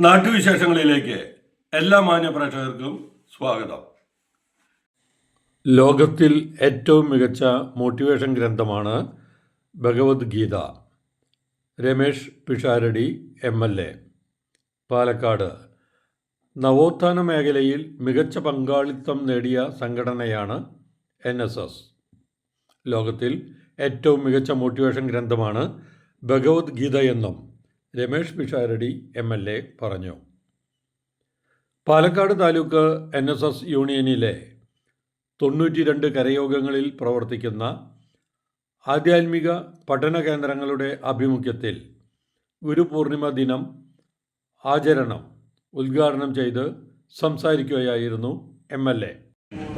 നാട്ടുവിശേഷങ്ങളിലേക്ക് എല്ലാ മാന്യപ്രേക്ഷകർക്കും സ്വാഗതം. ലോകത്തിൽ ഏറ്റവും മികച്ച മോട്ടിവേഷൻ ഗ്രന്ഥമാണ് ഭഗവത്ഗീത. രമേഷ് പിഷാരടി MLA, പാലക്കാട്. നവോത്ഥാന മേഖലയിൽ മികച്ച പങ്കാളിത്തം നേടിയ സംഘടനയാണ് NSS. ലോകത്തിൽ ഏറ്റവും മികച്ച മോട്ടിവേഷൻ ഗ്രന്ഥമാണ് ഭഗവത്ഗീതയെന്നും രമേഷ് പിഷാരടി MLA പറഞ്ഞു. പാലക്കാട് താലൂക്ക് NSS യൂണിയനിലെ 92 കരയോഗങ്ങളിൽ പ്രവർത്തിക്കുന്ന ആധ്യാത്മിക പഠന കേന്ദ്രങ്ങളുടെ ആഭിമുഖ്യത്തിൽ ഗുരുപൂർണിമ ദിനം ആചരണം ഉദ്ഘാടനം ചെയ്ത് സംസാരിക്കുകയായിരുന്നു MLA.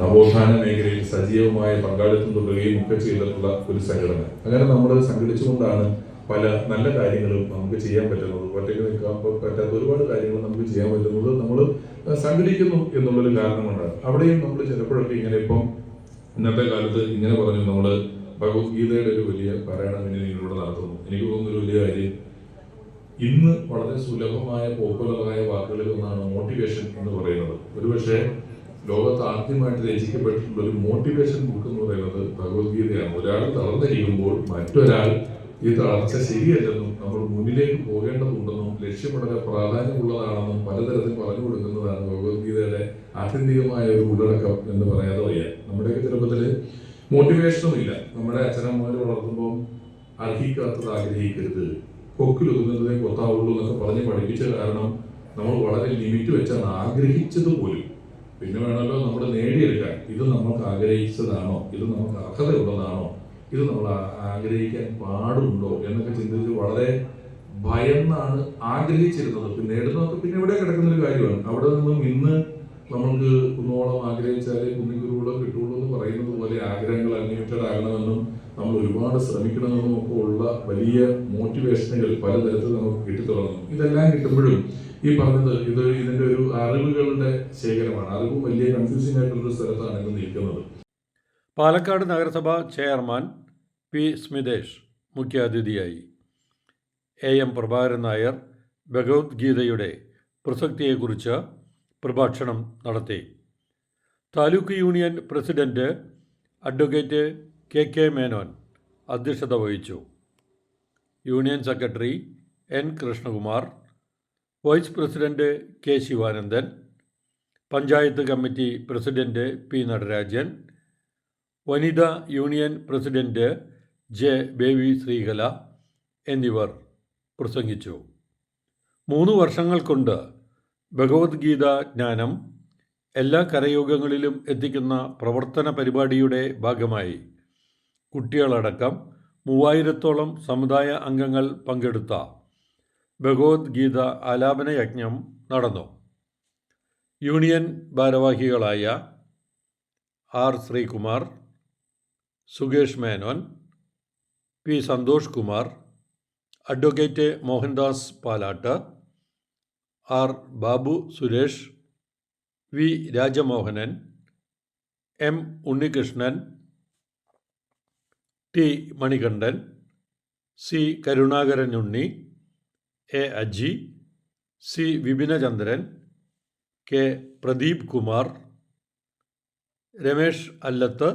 നവോത്ഥാന മേഖലയിൽ സജീവമായ പങ്കാളിത്തം തുടരുകയും ഒക്കെ ചെയ്തിട്ടുള്ള ഒരു സംഘടന. അങ്ങനെ നമ്മൾ സംഘടിച്ചുകൊണ്ടാണ് പല നല്ല കാര്യങ്ങളും നമുക്ക് ചെയ്യാൻ പറ്റുന്നത്. ഒറ്റയ്ക്ക് നിൽക്കാൻ പറ്റാത്ത ഒരുപാട് കാര്യങ്ങൾ നമുക്ക് ചെയ്യാൻ പറ്റുന്നത് നമ്മൾ സംഘടിക്കുന്നു എന്നുള്ളൊരു കാരണമാണ്. അവിടെയും നമ്മൾ ചിലപ്പോഴൊക്കെ ഇങ്ങനെ ഇപ്പം ഇന്നത്തെ കാലത്ത് ഇങ്ങനെ പറഞ്ഞു നമ്മൾ ഭഗവത്ഗീതയുടെ ഒരു വലിയ പാരായണം നിങ്ങളിലൂടെ നടത്തുന്നു. എനിക്ക് തോന്നുന്ന ഒരു വലിയ കാര്യം, ഇന്ന് വളരെ സുലഭമായ പോപ്പുലറായ വാക്കുകളിൽ ഒന്നാണ് മോട്ടിവേഷൻ എന്ന് പറയുന്നത്. ഒരുപക്ഷെ ലോകത്ത് ആദ്യമായിട്ട് രചിക്കപ്പെട്ടിട്ടുള്ള ഒരു മോട്ടിവേഷൻ ബുക്ക് എന്ന് പറയുന്നത് ഭഗവത്ഗീതയാണ്. ഒരാൾ തളർന്നിരിക്കുമ്പോൾ മറ്റൊരാൾ ഈ തളർച്ച ശരിയല്ലെന്നും നമ്മൾ മുന്നിലേക്ക് പോകേണ്ടതുണ്ടെന്നും ലക്ഷ്യം വളരെ പ്രാധാന്യമുള്ളതാണെന്നും പലതരത്തിൽ പറഞ്ഞു കൊടുക്കുന്നതാണ് ഭഗവത്ഗീതയുടെ ആത്യന്തികമായ ഒരു ഉള്ളടക്കം എന്ന് പറയാതെ വയ്യ. നമ്മുടെയൊക്കെ ചെറുപ്പത്തിൽ മോട്ടിവേഷനും ഇല്ല. നമ്മുടെ അച്ഛനമ്മമാർ വളർത്തുമ്പോൾ അർഹിക്കാത്തത് ആഗ്രഹിക്കരുത്, കൊക്കിലൊതുങ്ങുന്നതേ കൊത്താവുള്ളൂ എന്നൊക്കെ പറഞ്ഞ് പഠിപ്പിച്ച കാരണം നമ്മൾ വളരെ ലിമിറ്റ് വെച്ചാണ് ആഗ്രഹിച്ചത് പോലും. പിന്നെ വേണമല്ലോ നമ്മൾ നേടിയെടുക്കാൻ. ഇത് നമുക്ക് ആഗ്രഹിച്ചതാണോ, ഇത് നമുക്ക് അർഹതയുള്ളതാണോ, ഇത് നമ്മൾ ആഗ്രഹിക്കാൻ പാടുണ്ടോ എന്നൊക്കെ ചിന്തിച്ച് വളരെ ഭയന്നാണ് ആഗ്രഹിച്ചിരുന്നത്. പിന്നെ നേടുന്നതൊക്കെ പിന്നെ ഇവിടെ കിടക്കുന്ന ഒരു കാര്യമാണ്. അവിടെ നിന്നും ഇന്ന് നമ്മൾക്ക് കുന്നോളം ആഗ്രഹിച്ചാലേ കുന്നിക്കുരുവോളം കിട്ടുള്ളൂ എന്ന് പറയുന്നത് പോലെ ആഗ്രഹങ്ങൾ അൺലിമിറ്റഡ് ആകണമെന്നും നമ്മൾ ഒരുപാട് ശ്രമിക്കണമെന്നും ഒക്കെ ഉള്ള വലിയ മോട്ടിവേഷനുകൾ പലതരത്തിൽ നമുക്ക് കിട്ടിത്തുടങ്ങുന്നു. ഇതെല്ലാം കിട്ടുമ്പോഴും ഈ പറഞ്ഞത് ഇതിന്റെ ഒരു അറിവുകളുടെ ശേഖരമാണ്. അറിവും വലിയ കൺഫ്യൂസിംഗ് ആയിട്ടുള്ളൊരു സ്ഥലത്താണ് ഇത് നിൽക്കുന്നത്. പാലക്കാട് നഗരസഭ ചെയർമാൻ P. സ്മിതേഷ് മുഖ്യാതിഥിയായി. AM പ്രഭാകരൻ നായർ ഭഗവത്ഗീതയുടെ പ്രസക്തിയെക്കുറിച്ച് പ്രഭാഷണം നടത്തി. Taluk union president advocate KK Menon അധ്യക്ഷത വഹിച്ചു. Union secretary N. Krishnakumar, vice president K. Sivanandan, panchayat committee president P. Natarajan, വനിതാ union president J. Baby Sreekala എന്നിവർ പ്രസംഗിച്ചു. 3 വർഷങ്ങൾ കൊണ്ട് ഭഗവത്ഗീത ജ്ഞാനം എല്ലാ കരയോഗങ്ങളിലും എത്തിക്കുന്ന പ്രവർത്തന പരിപാടിയുടെ ഭാഗമായി കുട്ടികളടക്കം 3000-ഓളം സമുദായ അംഗങ്ങൾ പങ്കെടുത്ത ഭഗവത്ഗീത ആലാപന യജ്ഞം നടന്നു. യൂണിയൻ ഭാരവാഹികളായ R. Sreekumar, Sukesh Menon, P. Santhosh Kumar, advocate Mohandas Palatt, R. Babu Suresh, V. Rajamohanan, M. Unnikrishnan, T. Manikandan, C. Karunakaran Unni, A. Aji, C. Vipinachandran, K. Pradeep Kumar, Ramesh Allath,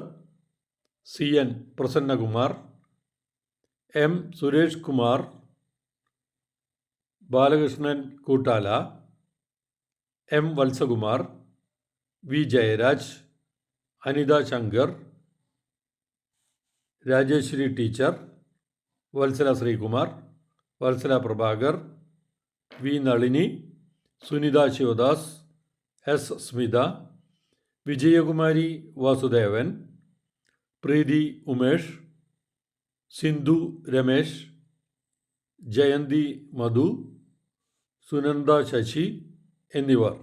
CN Prasannakumar, M. Suresh Kumar, Balakrishnan Koottala, M. Valsakumar, V. Jayaraj, Anitha Shankar, Rajeswari teacher, Valsala Sreekumar, Valsala Prabhakar, V. Nalini, Sunitha Sivadas, S. Smitha, Vijayakumari Vasudevan, Preethi Umesh, Sindhu Ramesh, Jayanthi Madhu, Sunanda Sasi എന്നിവർ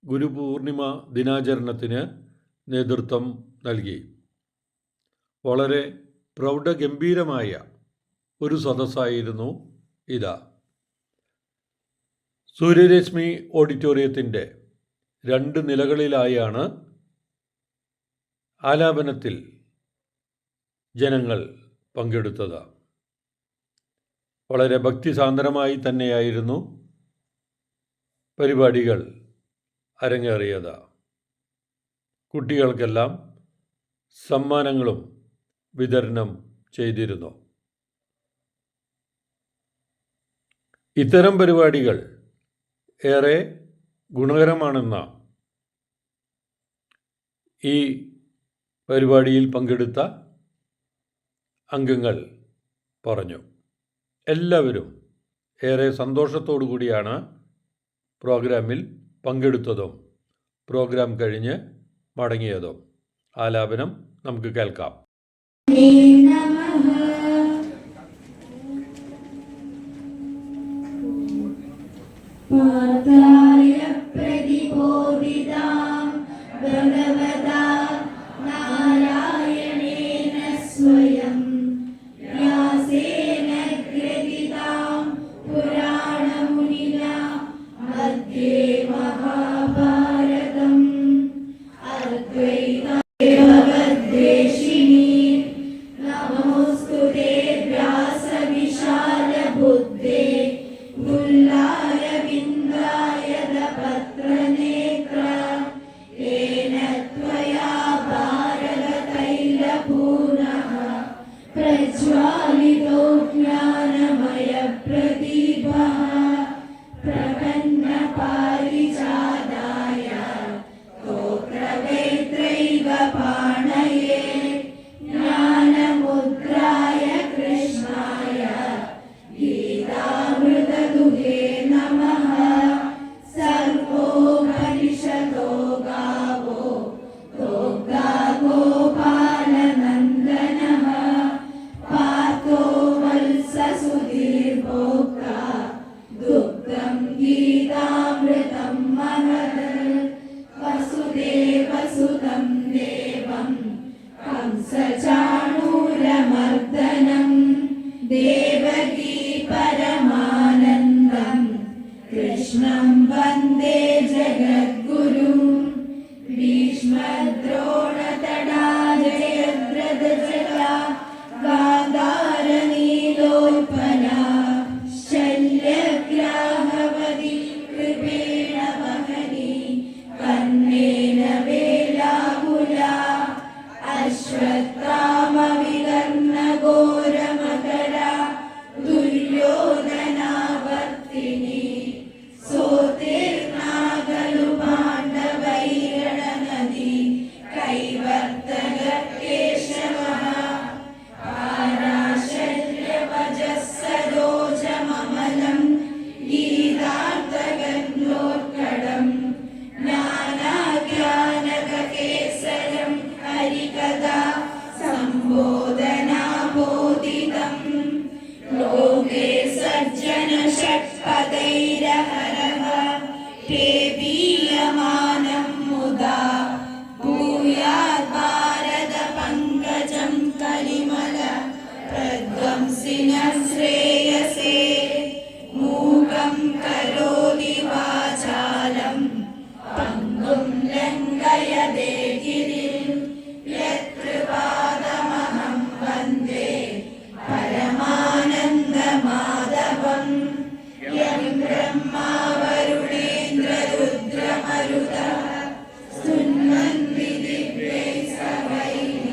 ഗുരുപൂർണിമ ദിനാചരണത്തിന് നേതൃത്വം നൽകി. വളരെ പ്രൗഢഗംഭീരമായ ഒരു സദസ്സായിരുന്നു ഇത്. സൂര്യരശ്മി ഓഡിറ്റോറിയത്തിൻ്റെ 2 നിലകളിലായാണ് ആലാപനത്തിൽ ജനങ്ങൾ പങ്കെടുത്തത്. വളരെ ഭക്തിസാന്ദ്രമായി തന്നെയായിരുന്നു പരിപാടികൾ അരങ്ങേറിയത്. കുട്ടികൾക്കെല്ലാം സമ്മാനങ്ങളും വിതരണം ചെയ്തിരുന്നു. ഇത്തരം പരിപാടികൾ ഏറെ ഗുണകരമാണെന്ന് ഈ പരിപാടിയിൽ പങ്കെടുത്ത അംഗങ്ങൾ പറഞ്ഞു. എല്ലാവരും ഏറെ സന്തോഷത്തോടു കൂടിയാണ് പ്രോഗ്രാമിൽ പങ്കെടുത്തതും പ്രോഗ്രാം കഴിഞ്ഞ് മടങ്ങിയതും. ആലാപനം നമുക്ക് കേൾക്കാം. ഭഗവതാ നാരായണേന സ്വയം വ്യാസേന ഗ്രഥിതാം പുരാണമുനിന മധ്യേ മഹാഭാരതം അദ്വൈതദ്വേഷിണി നമോസ്തുതേ വ്യാസവിശാലബുദ്ധേ മുല്ലാരവിന്ദായത പത്രനേത്ര येन त्वया भारततैलपूर्णः प्रज्वालितो ज्ञानमयप्रदीपः प्रपन्नपारिजाताय स्तोत्रवेत्रैकपाणये ज्ञानमुद्राय कृष्णाय गीतामृतदुहे नमः. सर्वोपनिषदो गावो दोग्धा गोपालनन्दनः पार्थो वत्ससुधीर्भोक्ता दुग्धं गीतामृतं महत्. वसुदेवसुतं देवं कंसचाणूरमर्दनं देवकी परमानन्दं कृष्णं वन्दे जगद्गुरुं. भीष्मद्रोणतडा जयद्रथजटा गान्धारनीलोत्पला शल्यग्राहवती कृपेण वहनी कर्णेन वेलाकुला अश्वत्थामविकर्णघोरमकरा दुर्योधनावर्तिनी सोतीर्णागलु पाण्डवैरणनदी कैवर्तक केशवः पाराशल्यवजः सरोजममलं गीतार्थगन्धोत्कटं ज्ञानाज्ञानककेसरं हरिकथा सम्बोधनाबोधितम्. लोके सज्जनषट्पदैरहरः पेबीयमानं मुदा भूयात् भारतपङ्कजं कलिमल प्रध्वंसिनः श्रेयसे. मूकं करोति वाचालं पङ्गुं लङ्घयते गिरिं यत्कृपादमहं वन्दे परमानन्दमाधवम्. यं ब्रह्मा वरुणेन्द्ररुद्रमरुतः स्तुन्वन्ति दिव्यैः सर्वैः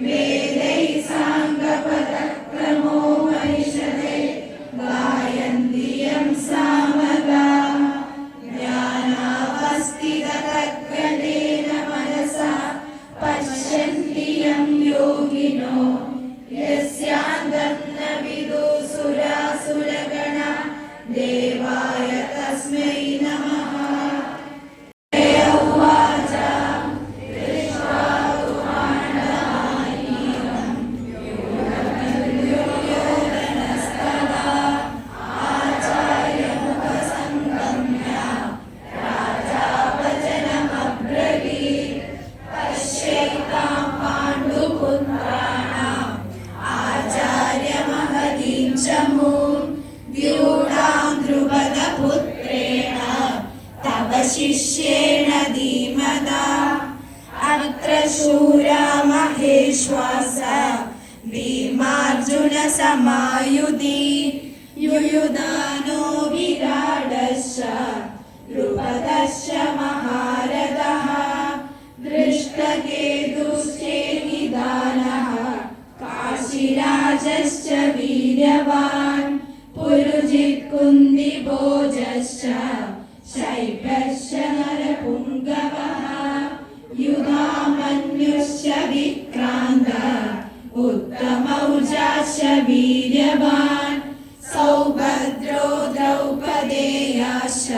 वेदैः साङ्गपदक्रमो मनिषते गायन्ति यं सामगाः. ज्ञानावस्थिततद्गतेन मनसा पश्यन्ति यं योगिनो यस्यान्तं न विदुसुरासुरगणा देवाय तस्मै नमः. उवाच दृष्ट्वा तु पाण्डवानीकं दुर्योधनस्तदा आचार्यमुपसङ्गम्य राजा वचनमब्रवीत्. पश्यैतां पाण्डुपुत्राणाम् आचार्यमहतीं च मूं व्यूढां द्रुपदपुत्रेण तव शिष्येण धीमता. अत्र शूरा महेश्वास भीमार्जुनसमायुधि युयुधानो विराडश्च വീര്യവാൻ പുരുജിത്കുന്തിഭോജശ്ച ശൈഭ്യശ്ച നരപുംഗവഃ യുധാമന്യുശ്ച വിക്രാന്ത ഉത്തമൗജാശ്ച വീര്യവാൻ സൗഭദ്രോ ദ്രൗപദേയാശ്ച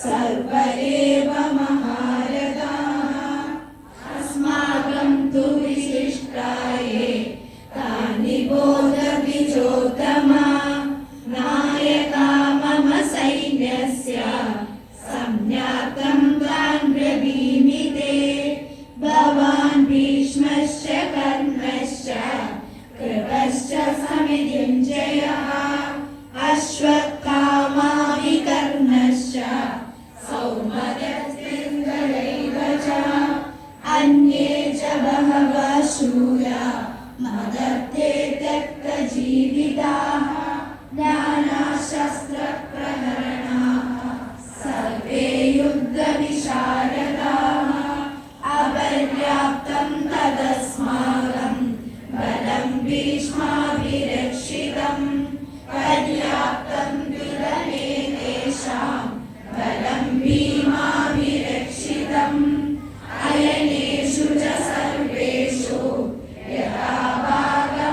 സർവ ഏവ മഹാരഥാഃ അസ്മാകം തു വിശിഷ്ടായേ താനി ബോധവിജോത്തമാ നായകാ മമ സൈന്യസ്യ സംജ്ഞാതം താൻ ബ്രവീമി തേ ഭവാൻ ഭീഷ്മശ്ച കർണശ്ച കൃപശ്ച സമിതിഞ്ജയഃ അശ്വത്ഥാമാ വികർണശ്ച സൗമദസ്തിംഗളൈവ ച അന്യേ ച ബഹവഃ ശൂരാ മദർത്തേ ത്യക്തജീവിതാഃ നാനാശസ്ത്രപ്രഹരണാഃ സർവേ യുദ്ധവിശാരദാഃ അപര്യാപ്തം തദസ്മാകം ബലം ഭീഷ്മാഭിരക്ഷിതം പര്യാപ്തം വിദമേ തേഷാം ബലം ഭീമാഭിരക്ഷിതം അയനേഷു ച സർവേഷു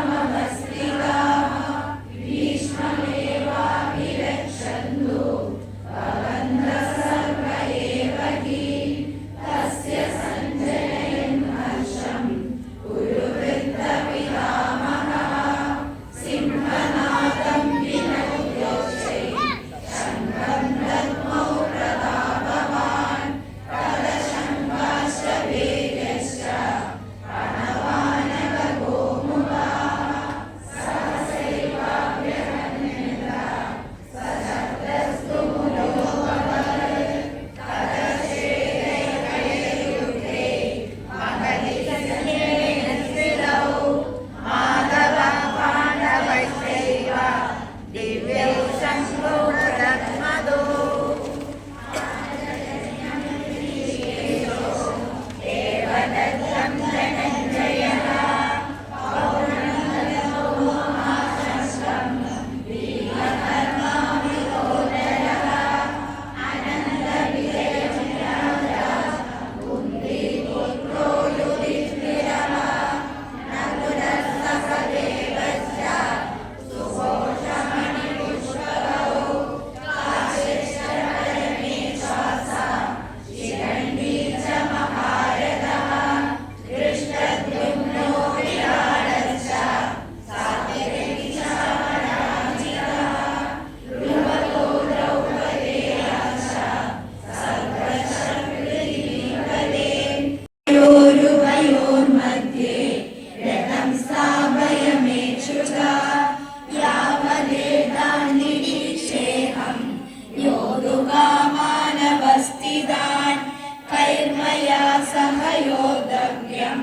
യഥാഭാഗമവസ്ഥിതാഃ ഭീഷ്മമേവാഭിരക്ഷन्तु ഭവന്തഃ സർവ ഏവ ഹി തസ്യ സഞ്ജനയൻ ഹർഷം കുരുവൃദ്ധപിതാമഹः സിംഹനാദം വിനദ്യോച്ചൈ ശംഖം ദദ്മൗ പ്രതാപവാൻ തദശംഖാശ്ച വേഗശ്ച പ്രണവാനകഗോമുഖാഃ സഹസൈവാഭ്യഹന്യന്ത സശബ്ദസ്തു മുലോപവത് തദശേഖയകയുദ്ധേ മഹതിസഞ്ജയനസ്വിതൗ മാധവഃ പാണ്ഡവൈശ്ചൈവ ദിവ്യൗ ശംഖൗ പ്രദദ്മദോ ദേവദത്തം ധനഞ്ജയഃ പൗർണമദമോഹാശസ്ത്രം ഭീമകർമാവികോദരഃ അനന്തവിജയം രാജാ കുന്തിപുത്രോ യുധിഷ്ഠിരഃ നകുലഃ സഹദേവശ്ച സുഘോഷമണിപുഷ്പകൗ കാശ്യശ്ച പരമേശ്വാസഃ ശിഖണ്ഡീ ച മഹാരഥഃ ദൃഷ്ടദ്യുമ്നോ വിരാടശ്ച സാത്യകി ച പരാജിതഃ ധ്രുവതോ ദ്രൗപദേയാശ്ച സർവശക്തിദീപതേ യോരുഭയോർमध्ये രഥം സ്ഥാപയമേച്യുത യാവദേതാനിരീക്ഷേഹം യോധുകാമാനവസ്ഥിതാൻ കൈർമയാ സഹ യോദ്ധവ്യം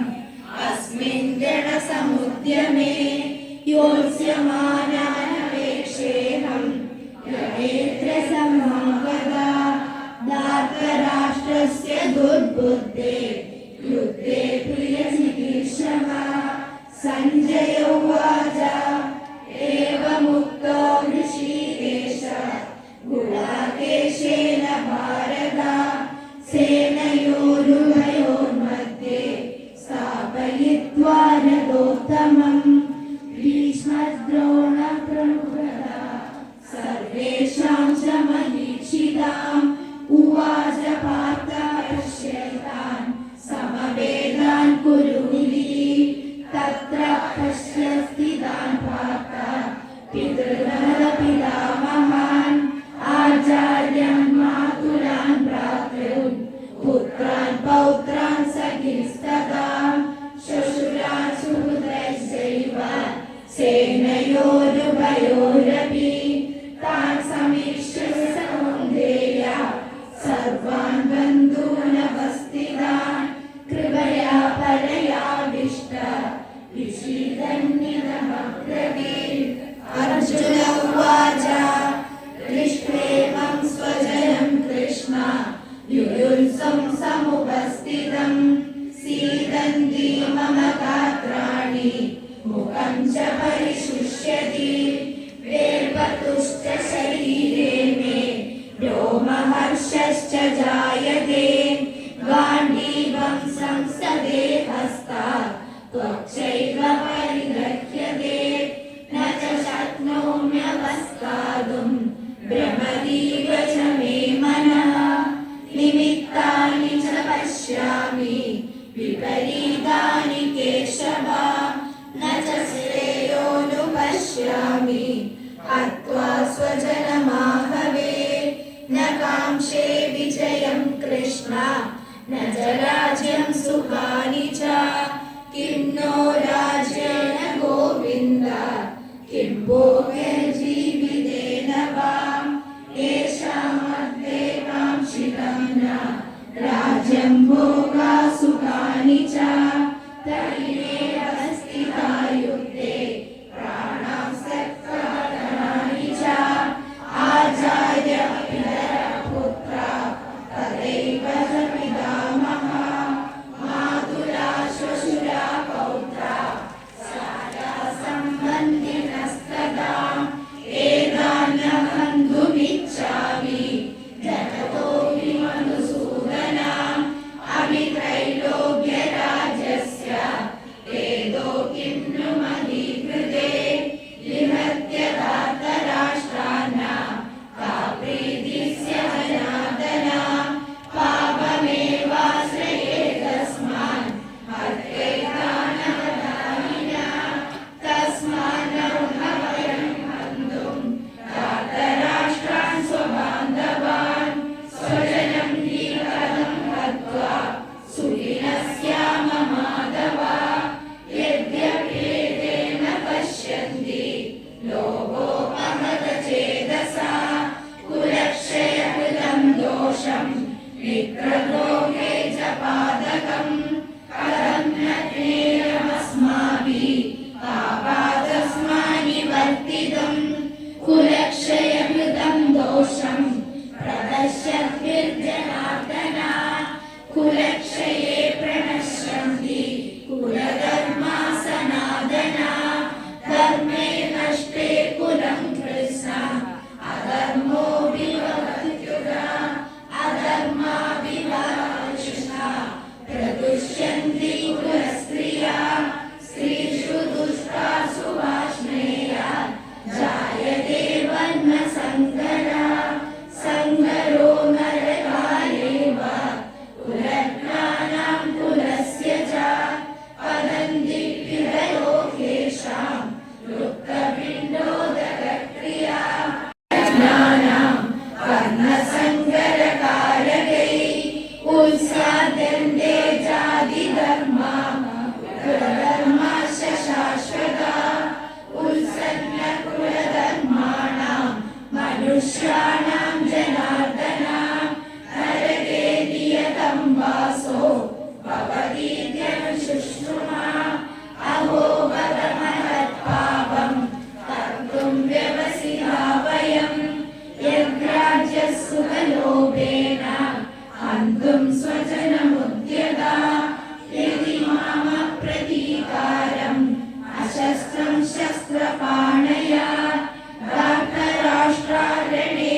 അസ്മിൻ രണസമുദ്യമേ യോത്സ്യമാനാനപേക്ഷേഹം യഥേത്ര സമാഗതാ ധാർതരാഷ്ട്രസ്യ ദുർബുദ്ധേ യുദ്ധേ പ്രിയചികീർഷവ സഞ്ജയ ഉവാച ഏവമുക്തോ ഋഷീകേശ ഗുഡാകേശേന ഭാരത സേനയോരുഭയോർमध्ये സ്ഥാപയിത്വാ രഥോത്തമം ഭീഷ്മദ്രോണ പ്രമുഖത സർവേഷാം ച മരീക്ഷിതാം ഉവാച പാർത്ഥ പശ്യതാൻ സമവേതാൻ കുരുവിലി തത്ര പശ്യ സ്ഥിതാൻ പാർത്ഥ പിതൃനര പിതാമഹാൻ ആചാര്യാൻ മാതുലാൻ ഭ്രാതॄൻ പുത്രാൻ പൗത്രാൻ സഖിസ്തഥാ ശ്വശുരാൻ സുഹൃദൈശ്ചൈവ സേനയോരുഭയോരപി താൻ സമീക്ഷ്യ സൗന്ദര്യ സർവാൻ ബന്ധൂനവസ്ഥിതാൻ കൃപയാ പരയാവിഷ്ട വിശീദന്യതമബ്രവീത് അർജുന दुष्टशरीरे मे रोमहर्षश्च जायते गाण्डीवं संसदे हस्तात् त्वच्चैव परिगृह्यते न च शक्नोम्यवस्थातुं भ्रमतीव च मे मनः निमित्तानि च पश्यामि विपरीतानि केशव न च श्रेयोनुपश्यामि हत्वा स्वजनमाहवे न काङ्क्षे विजयं कृष्ण न च राज्यं सुखानि च किं नो राज्येन गोविन्द किं भोगैर्जीवितेन वा येषामर्थे काङ्क्षितं न राज्यं भोगा सुखानि च तैरेव स्थिता युक्ते प्राणां त्यक्त्वा धनानि च आचार्य पितरः पुत्रा तदैव च पितामहः मातुला श्वशुरा पौत्रा सारा सम्बन्धिनस्तदा एतान्यहन्तुमिच्छामि जगतोऽपि मधुसूदनाम् अभित्रैलोक्यराज्यस्य वेदो किं नु महीकृते विहत्य धार्तराष्ट्राणां का प्रीतिस्य जनार्दन पापमेवाश्रये तस्मान् हत्यैतानवदायिना तस्मान् नौहवयं हन्तुं धार्तराष्ट्रान् स्वबान्धवान् स्वजनं हि कथं हत्वा सुखिनः स्याम माधव यद्यप्येते न पश्यन्ति लोभोपहतचेतसा कुलक्षयकृतं दोषं मित्रद्रोहे च पादकम् कथं न ज्ञेयमस्माभिः पापादस्मान्निवर्तितुम् कुलक्षयकृतं दोषं प्रदर्श्यद्भिर्जनार्दन कुलक्षये प्रणश्यन्ति कुलधर्मा सनातना धर्मे नष्टे कुलं कृष्ण अधर्मो विभक्त्युगा अधर्माभिकृष्ण प्रदुष्यन्ति कुलस्त्रिया स्त्रीषु दुष्टासु वाष्णेया जायते वर्णसङ्करा सङ्करो नरकायेव कुलज्ञानां कुलस्य च पतन्ति पितरोऽखेषां लुप्तपिण्डोदकक्रिया ज्ञानां वर्णसङ्करकारकैः उत्साद्यन्ते जातिधर्मा कुलधर्माश्च शाश्वता उत्सन्नकुलधर्माणां मनुष्याणां जनार्दन नरके नियतं वासो भवतीत्यनुशुश्रुमा अहो बत महत्पापं कर्तुं व्यवसिता वयं यद्राज्यसुखलोभेन हन्तुं स्वजनमुद्यता यदि मामप्रतीकारम् अशस्त्रं शस्त्रपाणया धार्तराष्ट्रारणे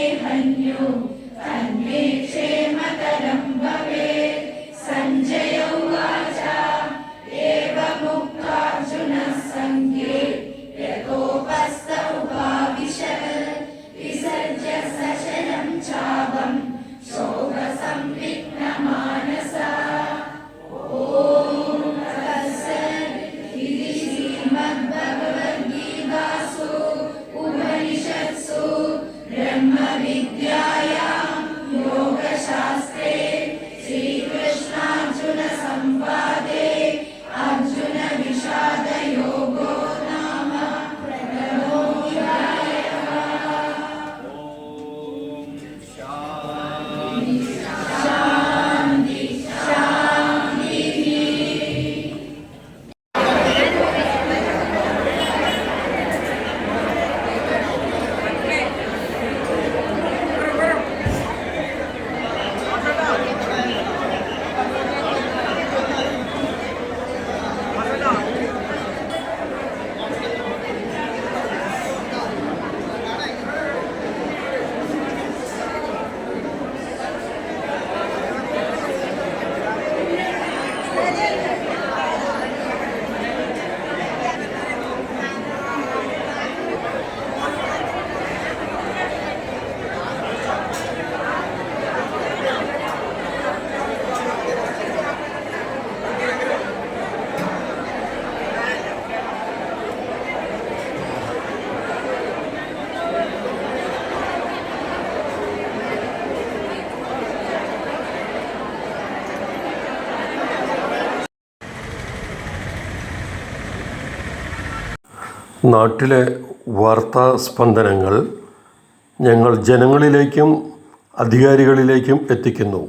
നാട്ടിലെ വാർത്താ സ്പന്ദനങ്ങൾ ഞങ്ങൾ ജനങ്ങളിലേക്കും അധികാരികളിലേക്കും എത്തിക്കുന്നു.